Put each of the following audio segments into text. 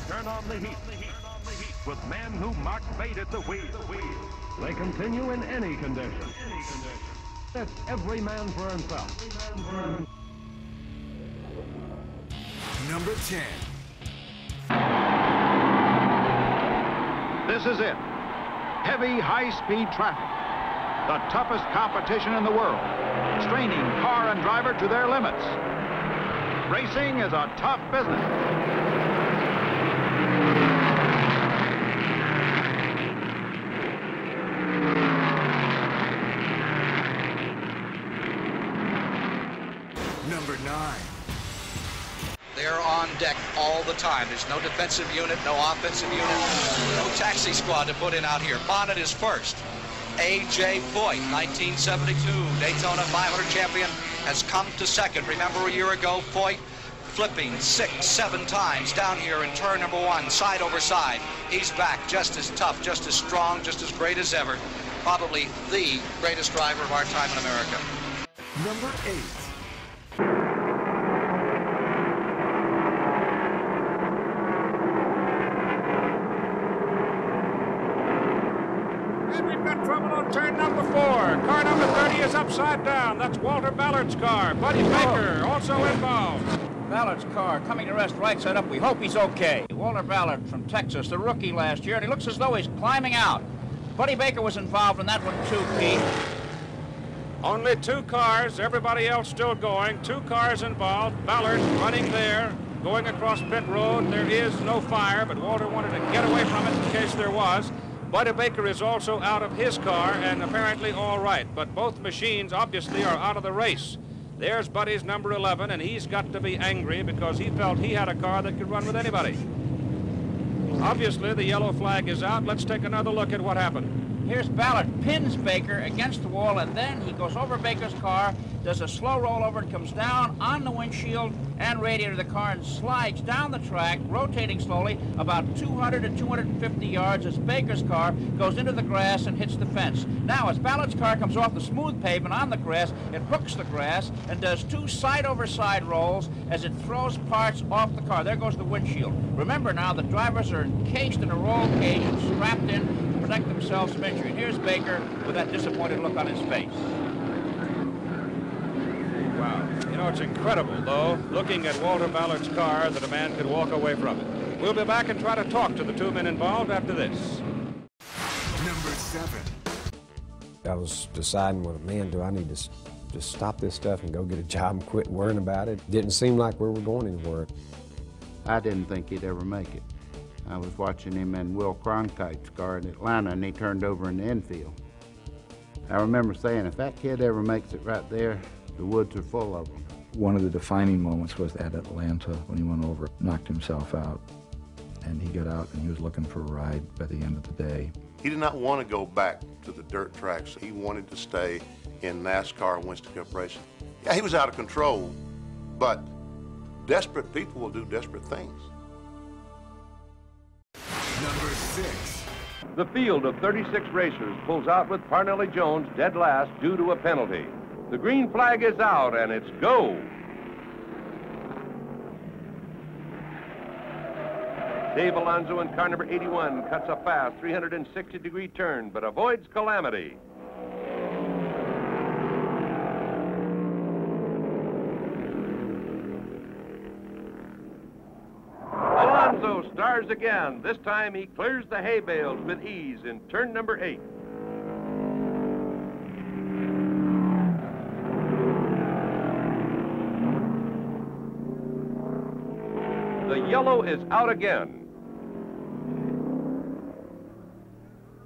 turn on the heat with men who mark fate at the wheel. They continue in any condition. It's every man for himself. Number 10. This is it. Heavy, high-speed traffic. The toughest competition in the world. Straining car and driver to their limits. Racing is a tough business. Number 9. They're on deck all the time. There's no defensive unit, no offensive unit, no taxi squad to put in out here. Bonnet is first. A.J. Foyt, 1972 Daytona 500 champion, has come to second. Remember a year ago, Foyt flipping 6, 7 times down here in turn number 1, side over side. He's back, just as tough, just as strong, just as great as ever. Probably the greatest driver of our time in America. Number 8. Turn number 4. Car number 30 is upside down. That's Walter Ballard's car. Buddy Baker also involved. Ballard's car coming to rest right side up. We hope he's okay. Walter Ballard from Texas, the rookie last year, and he looks as though he's climbing out. Buddy Baker was involved in that one too, Pete. Only 2 cars. Everybody else still going. 2 cars involved. Ballard running there, going across pit road. There is no fire, but Walter wanted to get away from it in case there was. Buddy Baker is also out of his car and apparently all right, but both machines obviously are out of the race. There's Buddy's number 11, and he's got to be angry because he felt he had a car that could run with anybody. Obviously, the yellow flag is out. Let's take another look at what happened. Here's Ballard, pins Baker against the wall, and then he goes over Baker's car, does a slow rollover, and comes down on the windshield and radiator of the car and slides down the track, rotating slowly about 200 to 250 yards as Baker's car goes into the grass and hits the fence. Now, as Ballard's car comes off the smooth pavement on the grass, it hooks the grass and does 2 side-over-side rolls as it throws parts off the car. There goes the windshield. Remember now, the drivers are encased in a roll cage and strapped in to protect themselves from injury. And here's Baker with that disappointed look on his face. Wow. You know, it's incredible, though, looking at Walter Ballard's car, that a man could walk away from it. We'll be back and try to talk to the 2 men involved after this. Number 7. I was deciding, well, man, do I need to just stop this stuff and go get a job and quit worrying about it? Didn't seem like we were going anywhere. I didn't think he'd ever make it. I was watching him in Will Cronkite's car in Atlanta, and he turned over in the infield. I remember saying, if that kid ever makes it right there, the woods are full of them. One of the defining moments was at Atlanta when he went over, knocked himself out, and he got out and he was looking for a ride by the end of the day. He did not want to go back to the dirt tracks. He wanted to stay in NASCAR and Winston Cup racing. Yeah, he was out of control, but desperate people will do desperate things. Number 6. The field of 36 racers pulls out with Parnelli Jones dead last due to a penalty. The green flag is out, and it's go. Dave Alonso in car number 81 cuts a fast 360-degree turn, but avoids calamity. Alonso stars again. This time he clears the hay bales with ease in turn number 8. The yellow is out again.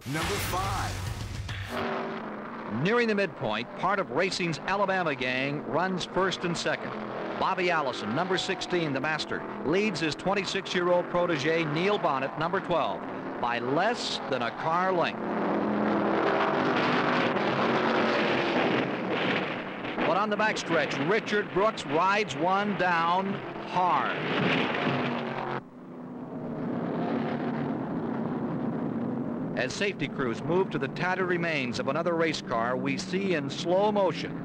Number 5. Nearing the midpoint, part of racing's Alabama gang runs first and second. Bobby Allison, number 16, the master, leads his 26-year-old protege, Neil Bonnet, number 12, by less than a car length. But on the backstretch, Richard Brooks rides one down hard. As safety crews move to the tattered remains of another race car, we see in slow motion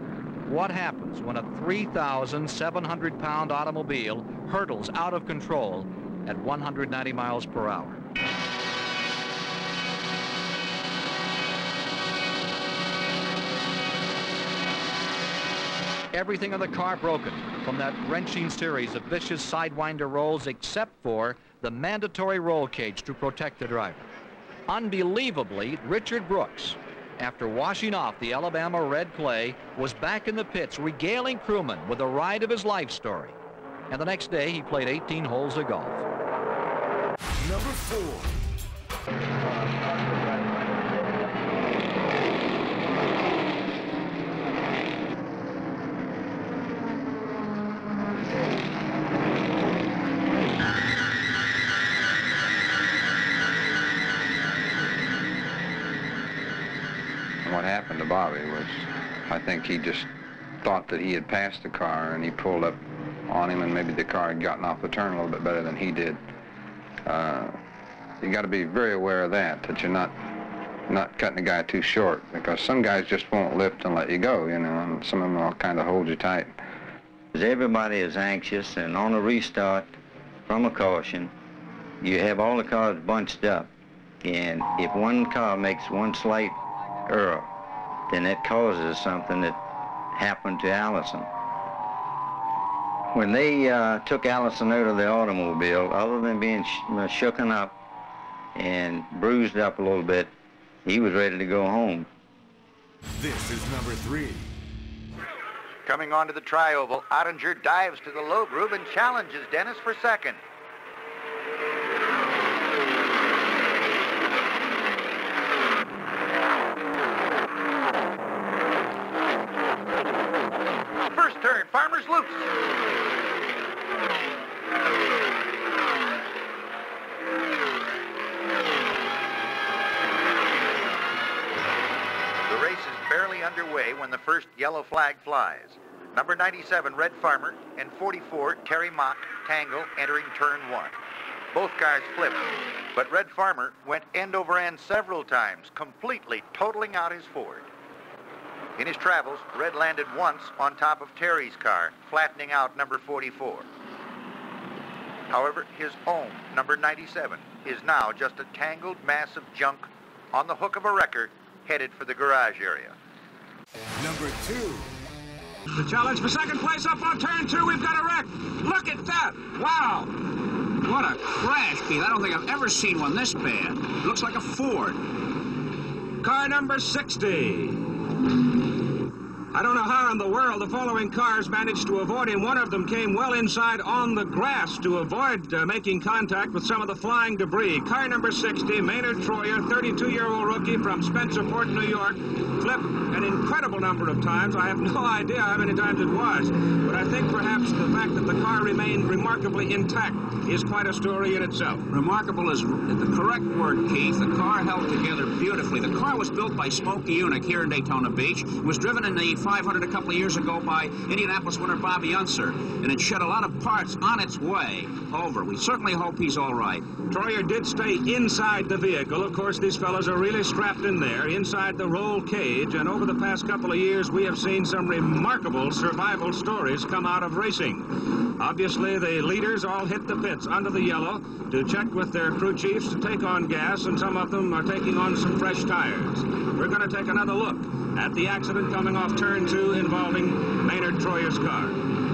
what happens when a 3,700-pound automobile hurtles out of control at 190 miles per hour. Everything on the car broken from that wrenching series of vicious sidewinder rolls except for the mandatory roll cage to protect the driver. Unbelievably, Richard Brooks, after washing off the Alabama red clay, was back in the pits regaling crewmen with the ride of his life story. And the next day, he played 18 holes of golf. Number 4. What happened to Bobby was, I think he just thought that he had passed the car, and he pulled up on him, and maybe the car had gotten off the turn a little bit better than he did. You got to be very aware of that you're not cutting the guy too short, because some guys just won't lift and let you go, you know, and some of them will kind of hold you tight. Everybody is anxious, and on a restart from a caution, you have all the cars bunched up, and if one car makes one slight error, then that causes something that happened to Allison. When they took Allison out of the automobile, other than being shooken up and bruised up a little bit, he was ready to go home. This is number 3. Coming onto the tri-oval, Ottinger dives to the low groove and challenges Dennis for second. First turn, Farmer's loose. The race is barely underway when the first yellow flag flies. Number 97, Red Farmer, and 44, Terry Mock, tangle entering turn 1. Both cars flipped, but Red Farmer went end over end several times, completely totaling out his Ford. In his travels, Red landed once on top of Terry's car, flattening out number 44. However, his own number 97 is now just a tangled mass of junk on the hook of a wrecker headed for the garage area. Number 2. The challenge for second place up on turn 2. We've got a wreck. Look at that. Wow. What a crash, Keith. I don't think I've ever seen one this bad. It looks like a Ford. Car number 60. I don't know how in the world the following cars managed to avoid him. One of them came well inside on the grass to avoid making contact with some of the flying debris. Car number 60, Maynard Troyer, 32-year-old rookie from Spencerport, New York, flipped an incredible number of times. I have no idea how many times it was, but I think perhaps the fact that the car remained remarkably intact is quite a story in itself. Remarkable is the correct word, Keith. The car held together beautifully. The car was built by Smokey Unick here in Daytona Beach. It was driven in the 500 a couple of years ago by Indianapolis winner Bobby Unser, and it shed a lot of parts on its way over. We certainly hope he's all right. Troyer did stay inside the vehicle. Of course, these fellows are really strapped in there, inside the roll cage, and over the past couple of years, we have seen some remarkable survival stories come out of racing. Obviously, the leaders all hit the pits under the yellow to check with their crew chiefs to take on gas, and some of them are taking on some fresh tires. We're going to take another look at the accident coming off turn 2 involving Maynard Troyer's car.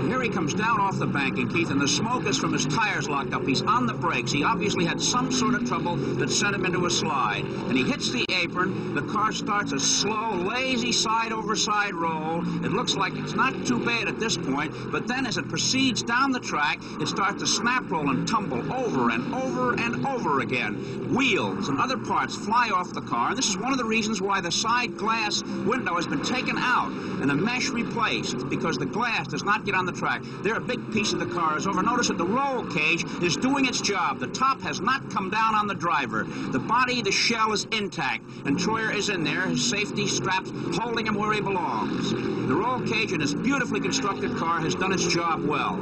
Here he comes down off the banking, Keith, and the smoke is from his tires locked up. He's on the brakes. He obviously had some sort of trouble that sent him into a slide. And he hits the apron. The car starts a slow, lazy side-over-side roll. It looks like it's not too bad at this point, but then as it proceeds down the track, it starts to snap roll and tumble over and over and over again. Wheels and other parts fly off the car, and this is one of the reasons why the side glass window has been taken out and the mesh replaced, because the glass does not get on the track. There, a big piece of the car is over. Notice that the roll cage is doing its job. The top has not come down on the driver. The body, the shell is intact, and Troyer is in there, his safety straps holding him where he belongs. The roll cage in this beautifully constructed car has done its job well.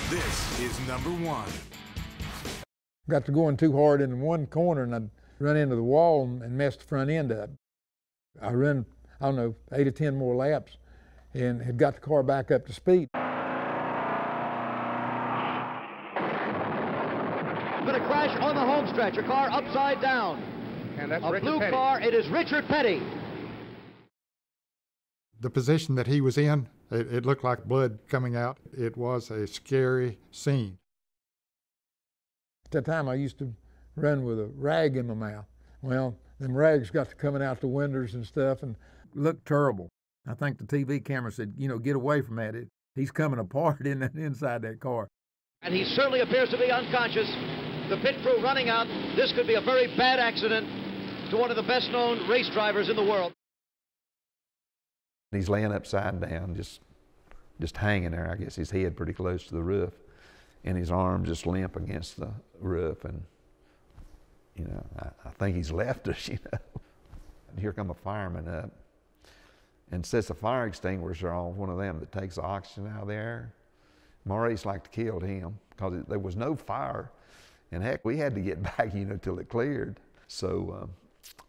This is number 1. Got to going too hard in one corner, and I'd run into the wall and messed the front end up. I ran, I don't know, 8 or 10 more laps, and had got the car back up to speed. been a crash on the home stretch, a car upside down. And that's a Richard blue Petty. car, it is Richard Petty. The position that he was in, it looked like blood coming out. It was a scary scene. At that time, I used to run with a rag in my mouth. Well, them rags got to coming out the windows and stuff and looked terrible. I think the TV camera said, you know, get away from that. He's coming apart inside that car. And he certainly appears to be unconscious. The pit crew running out. This could be a very bad accident to one of the best-known race drivers in the world. He's laying upside down, just hanging there. I guess his head pretty close to the roof, and his arm just limp against the roof. And you know, I think he's left us. You know, and here come a fireman up, and sets a fire extinguisher on one of them that takes the oxygen out of the air. Maurice like to kill him because there was no fire, and heck, we had to get back, you know, till it cleared. So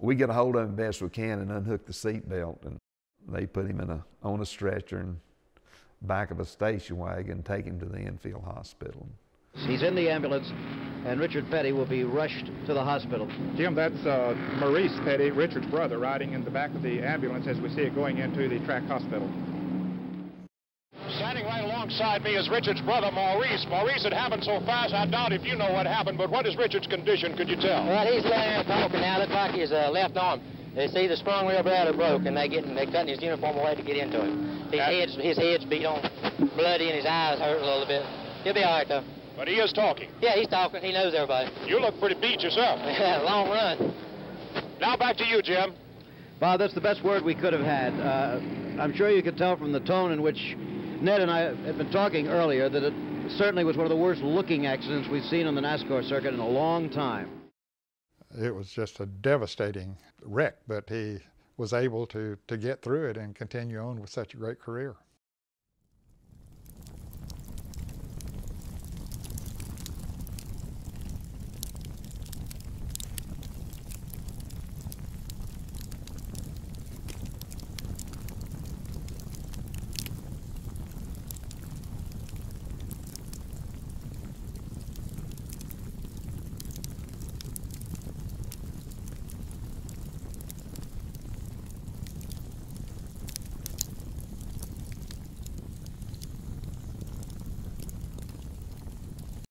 we get a hold of him best we can and unhook the seat belt, and they put him on a stretcher and back of a station wagon and take him to the infield hospital. He's in the ambulance, and Richard Petty will be rushed to the hospital. Jim, that's Maurice Petty, Richard's brother, riding in the back of the ambulance as we see it going into the track hospital. Standing right alongside me is Richard's brother, Maurice. Maurice, it happened so fast, I doubt if you know what happened, but what is Richard's condition, could you tell? Well, he's laying there talking now. Looks like his left arm. It's either sprung real bad or broke, and they're cutting his uniform away to get into him. His head's beat on, bloody, and his eyes hurt a little bit. He'll be all right, though. But he is talking. Yeah, he's talking. He knows everybody. You look pretty beat yourself. Yeah, long run. Now back to you, Jim. Bob, that's the best word we could have had. I'm sure you could tell from the tone in which Ned and I had been talking earlier that it certainly was one of the worst-looking accidents we've seen on the NASCAR circuit in a long time. It was just a devastating wreck, but he was able to get through it and continue on with such a great career.